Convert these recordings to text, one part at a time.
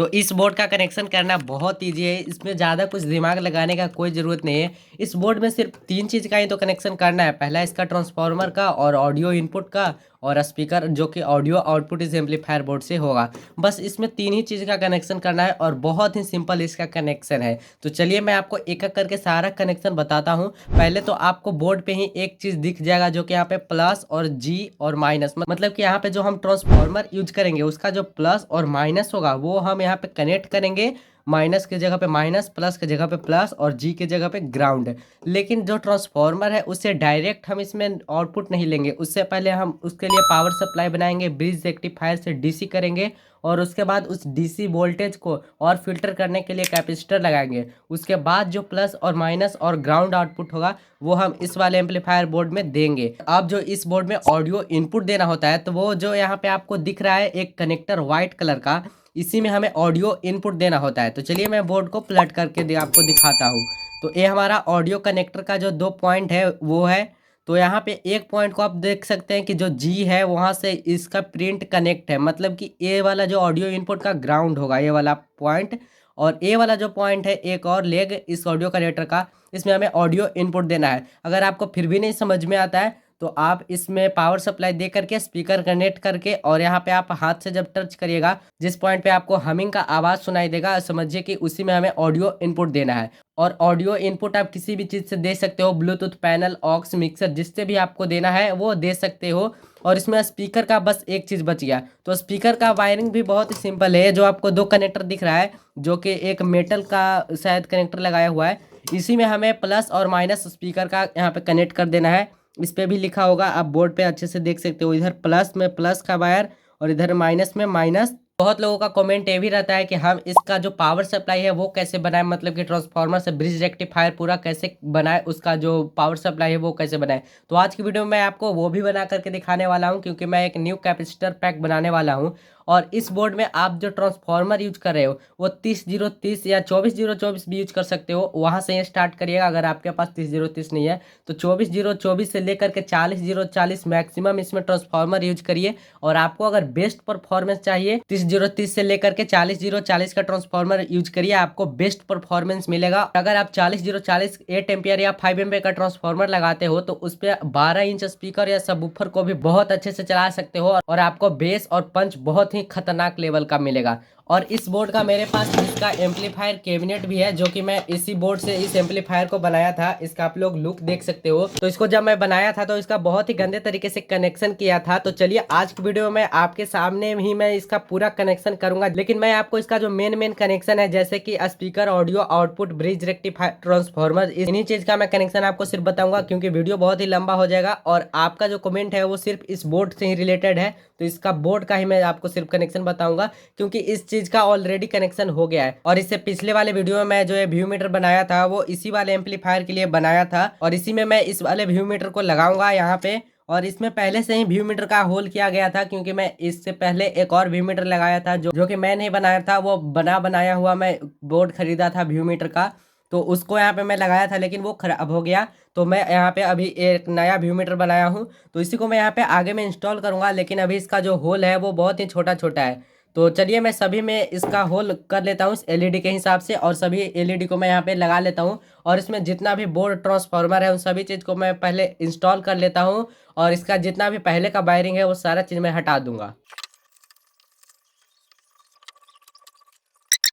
तो इस बोर्ड का कनेक्शन करना बहुत ईजी है। इसमें ज़्यादा कुछ दिमाग लगाने का कोई ज़रूरत नहीं है। इस बोर्ड में सिर्फ तीन चीज़ का ही तो कनेक्शन करना है। पहला इसका ट्रांसफार्मर का और ऑडियो इनपुट का और स्पीकर जो कि ऑडियो आउटपुट इस एम्पलीफायर बोर्ड से होगा। बस इसमें तीन ही चीज़ का कनेक्शन करना है और बहुत ही सिंपल इसका कनेक्शन है। तो चलिए मैं आपको एक एक करके सारा कनेक्शन बताता हूँ। पहले तो आपको बोर्ड पे ही एक चीज़ दिख जाएगा जो कि यहाँ पे प्लस और जी और माइनस, मतलब कि यहाँ पे जो हम ट्रांसफार्मर यूज करेंगे उसका जो प्लस और माइनस होगा वो हम यहाँ पे कनेक्ट करेंगे। माइनस की जगह पे माइनस, प्लस की जगह पे प्लस और जी की जगह पे ग्राउंड। लेकिन जो ट्रांसफार्मर है उससे डायरेक्ट हम इसमें आउटपुट नहीं लेंगे। उससे पहले हम उसके लिए पावर सप्लाई बनाएंगे, ब्रिज रेक्टिफायर से डीसी करेंगे और उसके बाद उस डीसी वोल्टेज को और फिल्टर करने के लिए कैपेसिटर लगाएंगे। उसके बाद जो प्लस और माइनस और ग्राउंड आउटपुट होगा वो हम इस वाले एम्पलीफायर बोर्ड में देंगे। अब जो इस बोर्ड में ऑडियो इनपुट देना होता है तो वो जो यहाँ पे आपको दिख रहा है एक कनेक्टर व्हाइट कलर का, इसी में हमें ऑडियो इनपुट देना होता है। तो चलिए मैं बोर्ड को पलट करके आपको दिखाता हूँ। तो ये हमारा ऑडियो कनेक्टर का जो दो पॉइंट है वो है। तो यहाँ पे एक पॉइंट को आप देख सकते हैं कि जो जी है वहाँ से इसका प्रिंट कनेक्ट है, मतलब कि ए वाला जो ऑडियो इनपुट का ग्राउंड होगा ये वाला पॉइंट। और ए वाला जो पॉइंट है एक और लेग इस ऑडियो कनेक्टर का, इसमें हमें ऑडियो इनपुट देना है। अगर आपको फिर भी नहीं समझ में आता है तो आप इसमें पावर सप्लाई दे करके स्पीकर कनेक्ट करके और यहाँ पे आप हाथ से जब टच करिएगा जिस पॉइंट पे आपको हमिंग का आवाज़ सुनाई देगा समझिए कि उसी में हमें ऑडियो इनपुट देना है। और ऑडियो इनपुट आप किसी भी चीज़ से दे सकते हो, ब्लूटूथ पैनल, ऑक्स, मिक्सर, जिससे भी आपको देना है वो दे सकते हो। और इसमें स्पीकर का बस एक चीज़ बच गया। तो स्पीकर का वायरिंग भी बहुत ही सिंपल है। जो आपको दो कनेक्टर दिख रहा है जो कि एक मेटल का शायद कनेक्टर लगाया हुआ है, इसी में हमें प्लस और माइनस स्पीकर का यहाँ पे कनेक्ट कर देना है। इस पे भी लिखा होगा, आप बोर्ड पे अच्छे से देख सकते हो। इधर प्लस में प्लस का वायर और इधर माइनस में माइनस। बहुत लोगों का कमेंट ये भी रहता है कि हम इसका जो पावर सप्लाई है वो कैसे बनाए, मतलब कि ट्रांसफार्मर से ब्रिज रेक्टिफायर पूरा कैसे बनाए, उसका जो पावर सप्लाई है वो कैसे बनाए। तो आज की वीडियो में मैं आपको वो भी बना करके दिखाने वाला हूँ, क्योंकि मैं एक न्यू कैपेसिटर पैक बनाने वाला हूँ। और इस बोर्ड में आप जो ट्रांसफार्मर यूज कर रहे हो वो 30 030 या 24 024 भी यूज कर सकते हो। वहाँ से स्टार्ट करिएगा अगर आपके पास 30 030 नहीं है तो 24 024 से लेकर के 40 040 मैक्सिमम इसमें ट्रांसफार्मर यूज करिए। और आपको अगर बेस्ट परफॉर्मेंस चाहिए 30 030 से लेकर के 40 040 का ट्रांसफार्मर यूज करिए, आपको बेस्ट परफॉर्मेंस मिलेगा। अगर आप 40 040 8 एम्पियर या 5 एम्पियर का ट्रांसफार्मर लगाते हो तो उस पर 12 इंच स्पीकर या सबवूफर को भी बहुत अच्छे से चला सकते हो और आपको बेस और पंच बहुत ही खतरनाक लेवल का मिलेगा। और इस बोर्ड का मेरे पास इसका एम्पलीफायर कैबिनेट भी है जो कि मैं इसी बोर्ड से इस एम्पलीफायर को बनाया था। इसका आप लोग लुक देख सकते हो। तो इसको जब मैं बनाया था तो इसका बहुत ही गंदे तरीके से कनेक्शन किया था। तो चलिए आज की वीडियो में आपके सामने ही मैं इसका पूरा कनेक्शन करूंगा, लेकिन मैं आपको इसका जो मेन कनेक्शन है जैसे कि speaker, audio output, bridge rectifier, transformer, इन्हीं चीज का मैं कनेक्शन आपको सिर्फ बताऊंगा, क्योंकि वीडियो बहुत ही लंबा हो जाएगा और आपका जो कमेंट है वो सिर्फ इस बोर्ड से ही रिलेटेड है। तो इसका बोर्ड का ही मैं आपको सिर्फ कनेक्शन बताऊंगा, क्योंकि इस चीज का ऑलरेडी कनेक्शन हो गया है। और इससे पिछले वाले वीडियो में मैं जो है व्यू मीटर बनाया था वो इसी वाले एम्पलीफायर के लिए बनाया था और इसी में मैं इस वाले व्यू मीटर को लगाऊंगा यहाँ पे। और इसमें पहले से ही व्यू मीटर का होल किया गया था, क्योंकि मैं इससे पहले एक और व्यू मीटर लगाया था जो कि मैं नहीं बनाया था, वो बनाया हुआ मैं बोर्ड खरीदा था व्यू मीटर का। तो उसको यहाँ पे मैं लगाया था लेकिन वो खराब हो गया। तो मैं यहाँ पे अभी एक नया व्यू मीटर बनाया हूँ, तो इसी को मैं यहाँ पे आगे में इंस्टॉल करूँगा। लेकिन अभी इसका जो होल है वो बहुत ही छोटा छोटा है। तो चलिए मैं सभी में इसका होल कर लेता हूँ एलईडी के हिसाब से और सभी एलईडी को मैं यहाँ पे लगा लेता हूँ। और इसमें जितना भी बोर्ड ट्रांसफार्मर है उन सभी चीज़ को मैं पहले इंस्टॉल कर लेता हूँ और इसका जितना भी पहले का वायरिंग है वो सारा चीज़ मैं हटा दूंगा।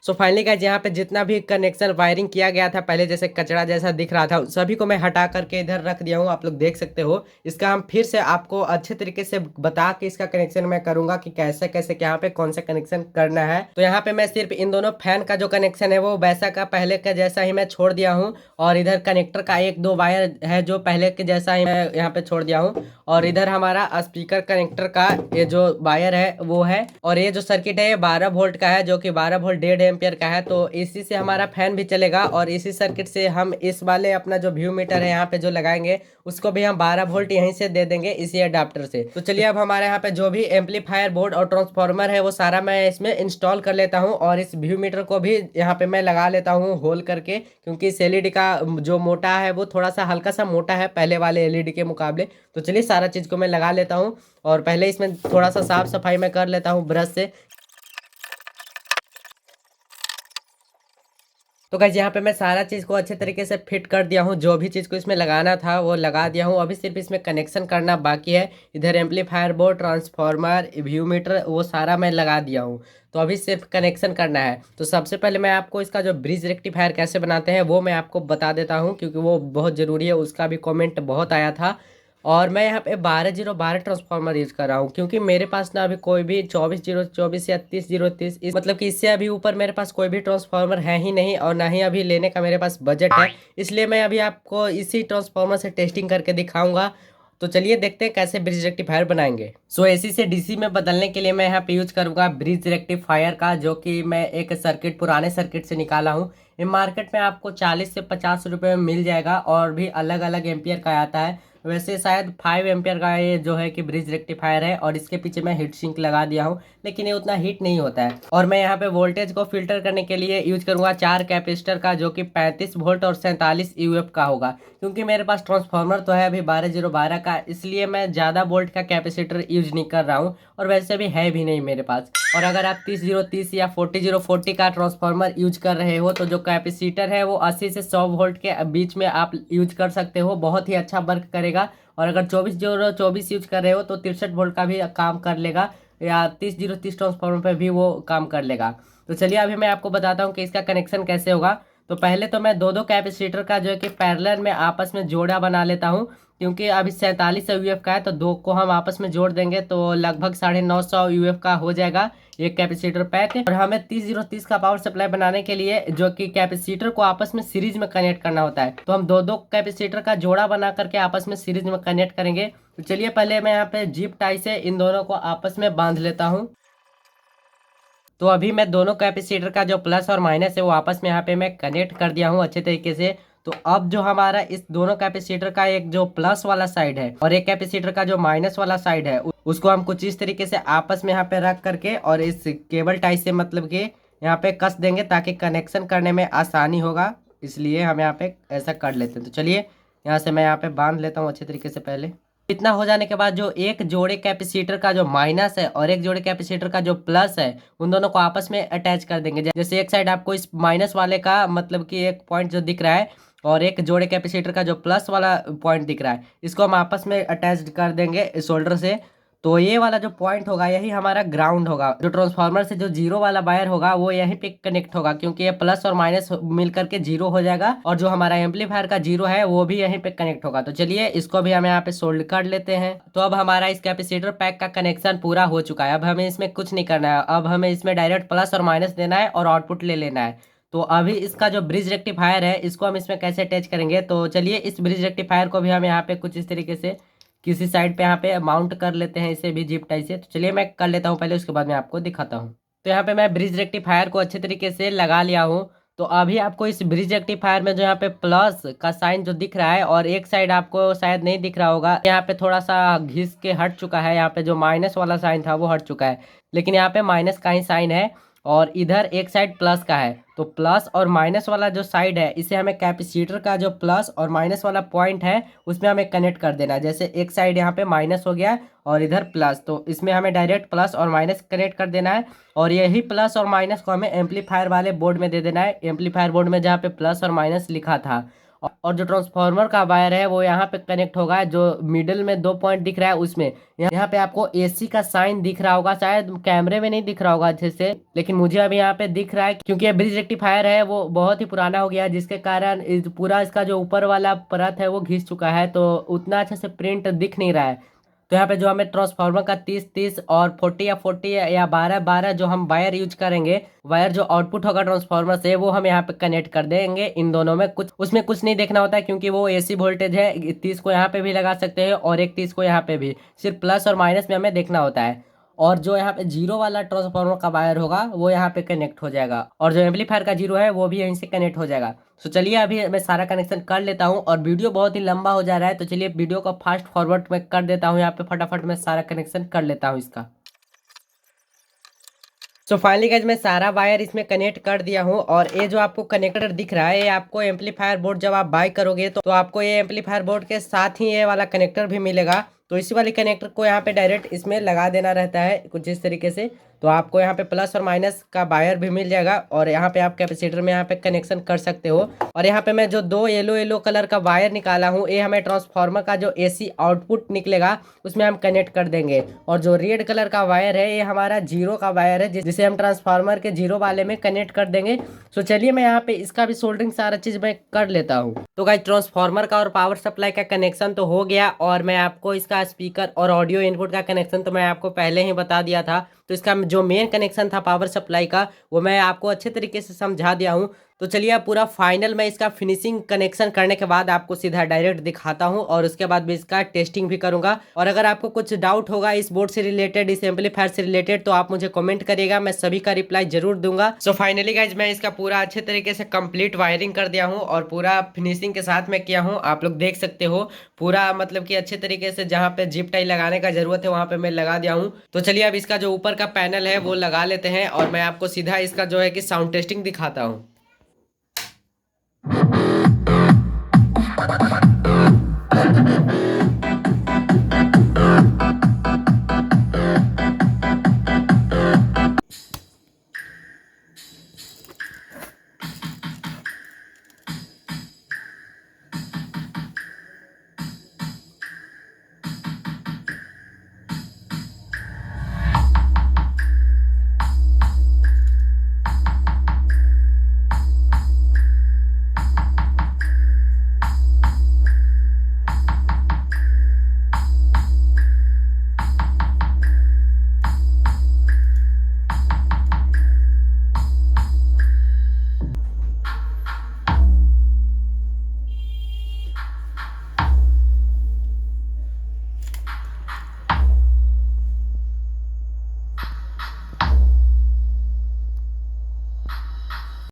सो फाइनली गाइस यहाँ पे जितना भी कनेक्शन वायरिंग किया गया था पहले जैसे कचरा जैसा दिख रहा था सभी को मैं हटा करके इधर रख दिया हूँ, आप लोग देख सकते हो। इसका हम फिर से आपको अच्छे तरीके से बता के इसका कनेक्शन मैं करूंगा कि कैसे कैसे यहाँ पे कौन सा कनेक्शन करना है। तो यहाँ पे मैं सिर्फ इन दोनों फैन का जो कनेक्शन है वो वैसा का पहले का जैसा ही मैं छोड़ दिया हूँ। और इधर कनेक्टर का एक दो वायर है जो पहले के जैसा ही मैं यहाँ पे छोड़ दिया हूँ। और इधर हमारा स्पीकर कनेक्टर का ये जो वायर है वो है। और ये जो सर्किट है ये 12 वोल्ट का है जो कि 12 वोल्ट 1.5 एम्पियर का है। तो इसी से हमारा फैन भी चलेगा और इसी सर्किट से हम इस वाले अपना जो व्यू मीटर है यहाँ पे जो लगाएंगे उसको भी हम 12 वोल्ट यहीं से दे देंगे इसी अडाप्टर से। तो चलिए अब हमारे यहाँ पे जो भी एम्पलीफायर बोर्ड और ट्रांसफार्मर है वो सारा मैं इसमें इंस्टॉल कर लेता हूँ और इस व्यू मीटर को भी यहाँ पे मैं लगा लेता हूँ होल करके, क्योंकि इस एलईडी का जो मोटा है वो थोड़ा सा हल्का सा मोटा है पहले वाले एलईडी के मुकाबले। तो चलिए सारा चीज़ को मैं लगा लेता हूँ और पहले इसमें थोड़ा सा साफ सफाई मैं कर लेता हूँ ब्रश से। तो गाइस यहाँ पे मैं सारा चीज़ को अच्छे तरीके से फिट कर दिया हूँ, जो भी चीज़ को इसमें लगाना था वो लगा दिया हूँ। अभी सिर्फ इसमें कनेक्शन करना बाकी है। इधर amplifier board, transformer, VU meter वो सारा मैं लगा दिया हूँ। तो अभी सिर्फ कनेक्शन करना है। तो सबसे पहले मैं आपको इसका जो ब्रिज रेक्टिफायर कैसे बनाते हैं वो मैं आपको बता देता हूँ, क्योंकि वो बहुत ज़रूरी है। उसका भी कॉमेंट बहुत आया था। और मैं यहाँ पे 12 0 12 ट्रांसफार्मर यूज कर रहा हूँ, क्योंकि मेरे पास ना अभी कोई भी 24 0 24 या 30 0 30 इस मतलब कि इससे अभी ऊपर मेरे पास कोई भी ट्रांसफार्मर है ही नहीं, और ना ही अभी लेने का मेरे पास बजट है। इसलिए मैं अभी आपको इसी ट्रांसफार्मर से टेस्टिंग करके दिखाऊंगा। तो चलिए देखते हैं कैसे ब्रिज रेक्टिफायर बनाएंगे। सो एसी से डीसी में बदलने के लिए मैं यहाँ पे यूज करूंगा ब्रिज रेक्टिफायर का, जो कि मैं एक सर्किट पुराने सर्किट से निकाला हूँ। ये मार्केट में आपको 40 से 50 रुपये में मिल जाएगा, और भी अलग अलग एम्पियर का आता है। वैसे शायद 5 एम्पियर का ये जो है कि ब्रिज रेक्टिफायर है, और इसके पीछे मैं हीट सिंक लगा दिया हूँ, लेकिन ये उतना हीट नहीं होता है। और मैं यहाँ पे वोल्टेज को फिल्टर करने के लिए यूज करूँगा 4 कैपेसिटर का, जो कि 35 वोल्ट और 47 यूएफ का होगा। क्योंकि मेरे पास ट्रांसफार्मर तो है अभी 12 0 12 का, इसलिए मैं ज़्यादा वोल्ट का कैपेसिटर यूज नहीं कर रहा हूँ, और वैसे भी है भी नहीं मेरे पास। और अगर आप 30 0 30 या 40 0 40 का ट्रांसफार्मर यूज कर रहे हो, तो जो कैपेसिटर है वो 80 से 100 वोल्ट के बीच में आप यूज कर सकते हो, बहुत ही अच्छा वर्क करेगा। और अगर 24 0 24 यूज कर रहे हो तो 63 वोल्ट का भी काम कर लेगा, या 30 0 30 ट्रांसफार्मर पे भी वो काम कर लेगा। तो चलिए अभी मैं आपको बताता हूँ कि इसका कनेक्शन कैसे होगा। तो पहले तो मैं दो दो कैपेसिटर का जो है कि पैरेलल में आपस में जोड़ा बना लेता हूँ, क्योंकि अभी 47 यूएफ का है, तो दो को हम आपस में जोड़ देंगे तो लगभग 950 यूएफ का हो जाएगा एक कैपेसिटर पैक। और हमें 30 0 30 का पावर सप्लाई बनाने के लिए जो कि कैपेसिटर को आपस में सीरीज में कनेक्ट करना होता है, तो हम दो दो कैपेसिटर का जोड़ा बना करके आपस में सीरीज में कनेक्ट करेंगे। तो चलिए पहले मैं यहाँ पे जीप टाई से इन दोनों को आपस में बांध लेता हूँ। तो अभी मैं दोनों कैपेसिटर का जो प्लस और माइनस है वो आपस में यहाँ पे मैं कनेक्ट कर दिया हूँ अच्छे तरीके से। तो अब जो हमारा इस दोनों कैपेसिटर का एक जो प्लस वाला साइड है और एक कैपेसिटर का जो माइनस वाला साइड है, उसको हम कुछ इस तरीके से आपस में यहाँ पे रख करके और इस केबल टाई से मतलब कि यहाँ पे कस देंगे, ताकि कनेक्शन करने में आसानी होगा। इसलिए हम यहाँ पे ऐसा कर लेते हैं। तो चलिए यहाँ से मैं यहाँ पे बांध लेता हूँ अच्छे तरीके से। पहले इतना हो जाने के बाद जो एक जोड़े कैपेसिटर का जो माइनस है और एक जोड़े कैपेसिटर का जो प्लस है, उन दोनों को आपस में अटैच कर देंगे। जैसे एक साइड आपको इस माइनस वाले का मतलब कि एक पॉइंट जो दिख रहा है, और एक जोड़े कैपेसिटर का जो प्लस वाला पॉइंट दिख रहा है, इसको हम आपस में अटैच कर देंगे शोल्डर से। तो ये वाला जो पॉइंट होगा यही हमारा ग्राउंड होगा। जो ट्रांसफार्मर से जो जीरो वाला वायर होगा वो यहीं पे कनेक्ट होगा, क्योंकि ये प्लस और माइनस मिल करके जीरो हो जाएगा, और जो हमारा एम्पलीफायर का जीरो है वो भी यहीं पे कनेक्ट होगा। तो चलिए इसको भी हम यहाँ पे सोल्ड कर लेते हैं। तो अब हमारा इस कैपेसिटर पैक का कनेक्शन पूरा हो चुका है। अब हमें इसमें कुछ नहीं करना है, अब हमें इसमें डायरेक्ट प्लस और माइनस देना है और आउटपुट ले लेना है। तो अभी इसका जो ब्रिज रेक्टिफायर है इसको हम इसमें कैसे अटैच करेंगे, तो चलिए इस ब्रिज रेक्टिफायर को भी हम यहाँ पे कुछ इस तरीके से किसी साइड पे यहाँ पे माउंट कर लेते हैं, इसे भी जिप टाई से। तो चलिए मैं कर लेता हूँ पहले, उसके बाद मैं आपको दिखाता हूँ। तो यहाँ पे मैं ब्रिज रेक्टिफायर को अच्छे तरीके से लगा लिया हूँ। तो अभी आपको इस ब्रिज रेक्टिफायर में जो यहाँ पे प्लस का साइन जो दिख रहा है, और एक साइड आपको शायद नहीं दिख रहा होगा, यहाँ पे थोड़ा सा घिस के हट चुका है। यहाँ पे जो माइनस वाला साइन था वो हट चुका है, लेकिन यहाँ पे माइनस का ही साइन है, और इधर एक साइड प्लस का है। तो प्लस और माइनस वाला जो साइड है इसे हमें कैपेसिटर का जो प्लस और माइनस वाला पॉइंट है उसमें हमें कनेक्ट कर देना है। जैसे एक साइड यहाँ पे माइनस हो गया और इधर प्लस, तो इसमें हमें डायरेक्ट प्लस और माइनस कनेक्ट कर देना है, और यही प्लस और माइनस को हमें एम्पलीफायर वाले बोर्ड में दे देना है। एम्पलीफायर बोर्ड में जहाँ पे प्लस और माइनस लिखा था, और जो ट्रांसफार्मर का वायर है वो यहाँ पे कनेक्ट होगा, जो मिडिल में दो पॉइंट दिख रहा है उसमें। यहाँ पे आपको एसी का साइन दिख रहा होगा, शायद कैमरे में नहीं दिख रहा होगा अच्छे से, लेकिन मुझे अभी यहाँ पे दिख रहा है, क्योंकि ये ब्रिज रेक्टिफायर है वो बहुत ही पुराना हो गया है, जिसके कारण पूरा इसका जो ऊपर वाला परत है वो घिस चुका है, तो उतना अच्छे से प्रिंट दिख नहीं रहा है। तो यहाँ पे जो हमें ट्रांसफार्मर का 30 30 और 40 या 12 12 जो हम वायर यूज करेंगे, वायर जो आउटपुट होगा ट्रांसफार्मर से, वो हम यहाँ पे कनेक्ट कर देंगे इन दोनों में। कुछ उसमें कुछ नहीं देखना होता है, क्योंकि वो एसी वोल्टेज है। 30 को यहाँ पे भी लगा सकते हैं और एक 30 को यहाँ पे भी, सिर्फ प्लस और माइनस में हमें देखना होता है। और जो यहाँ पे जीरो वाला ट्रांसफार्मर का वायर होगा वो यहाँ पे कनेक्ट हो जाएगा, और जो एम्पलीफायर का जीरो है वो भी यहीं से कनेक्ट हो जाएगा। तो चलिए अभी मैं सारा कनेक्शन कर लेता हूँ, और वीडियो बहुत ही लंबा हो जा रहा है, तो चलिए वीडियो को फास्ट फॉरवर्ड में कर देता हूँ। यहाँ पे फटाफट मैं सारा कनेक्शन कर लेता हूँ इसका। सो फाइनली गाइज मैं सारा वायर इसमें कनेक्ट कर दिया हूँ, और ये जो आपको कनेक्टर दिख रहा है ये आपको एम्पलीफायर बोर्ड जब आप बाय करोगे तो आपको ये एम्पलीफायर बोर्ड के साथ ही ये वाला कनेक्टर भी मिलेगा। तो इसी वाले कनेक्टर को यहाँ पे डायरेक्ट इसमें लगा देना रहता है कुछ इस तरीके से। तो आपको यहाँ पे प्लस और माइनस का वायर भी मिल जाएगा और यहाँ पे आप कैपेसिटर में यहाँ पे कनेक्शन कर सकते हो। और यहाँ पे मैं जो दो येलो येलो कलर का वायर निकाला हूँ, ये हमें ट्रांसफार्मर का जो एसी आउटपुट निकलेगा उसमें हम कनेक्ट कर देंगे। और जो रेड कलर का वायर है ये हमारा जीरो का वायर है, जिसे हम ट्रांसफार्मर के जीरो वाले में कनेक्ट कर देंगे। सो चलिए मैं यहाँ पे इसका भी सोल्डरिंग सारा चीज मैं कर लेता हूँ। तो गाइस ट्रांसफार्मर का और पावर सप्लाई का कनेक्शन तो हो गया, और मैं आपको इसका स्पीकर और ऑडियो इनपुट का कनेक्शन तो मैं आपको पहले ही बता दिया था। तो इसका जो मेन कनेक्शन था पावर सप्लाई का, वो मैं आपको अच्छे तरीके से समझा दिया हूँ। तो चलिए अब पूरा फाइनल मैं इसका फिनिशिंग कनेक्शन करने के बाद आपको सीधा डायरेक्ट दिखाता हूँ, और उसके बाद भी इसका टेस्टिंग भी करूंगा। और अगर आपको कुछ डाउट होगा इस बोर्ड से रिलेटेड, इस एम्पलीफायर से रिलेटेड, तो आप मुझे कमेंट करिएगा, मैं सभी का रिप्लाई जरूर दूंगा। सो फाइनली गाइज मैं इसका पूरा अच्छे तरीके से कंप्लीट वायरिंग कर दिया हूँ और पूरा फिनिशिंग के साथ में किया हूँ। आप लोग देख सकते हो पूरा मतलब कि अच्छे तरीके से जहाँ पे जिप टाई लगाने का जरूरत है वहां पे मैं लगा दिया हूँ। तो चलिए अब इसका जो ऊपर का पैनल है वो लगा लेते हैं और मैं आपको सीधा इसका जो है कि साउंड टेस्टिंग दिखाता हूँ।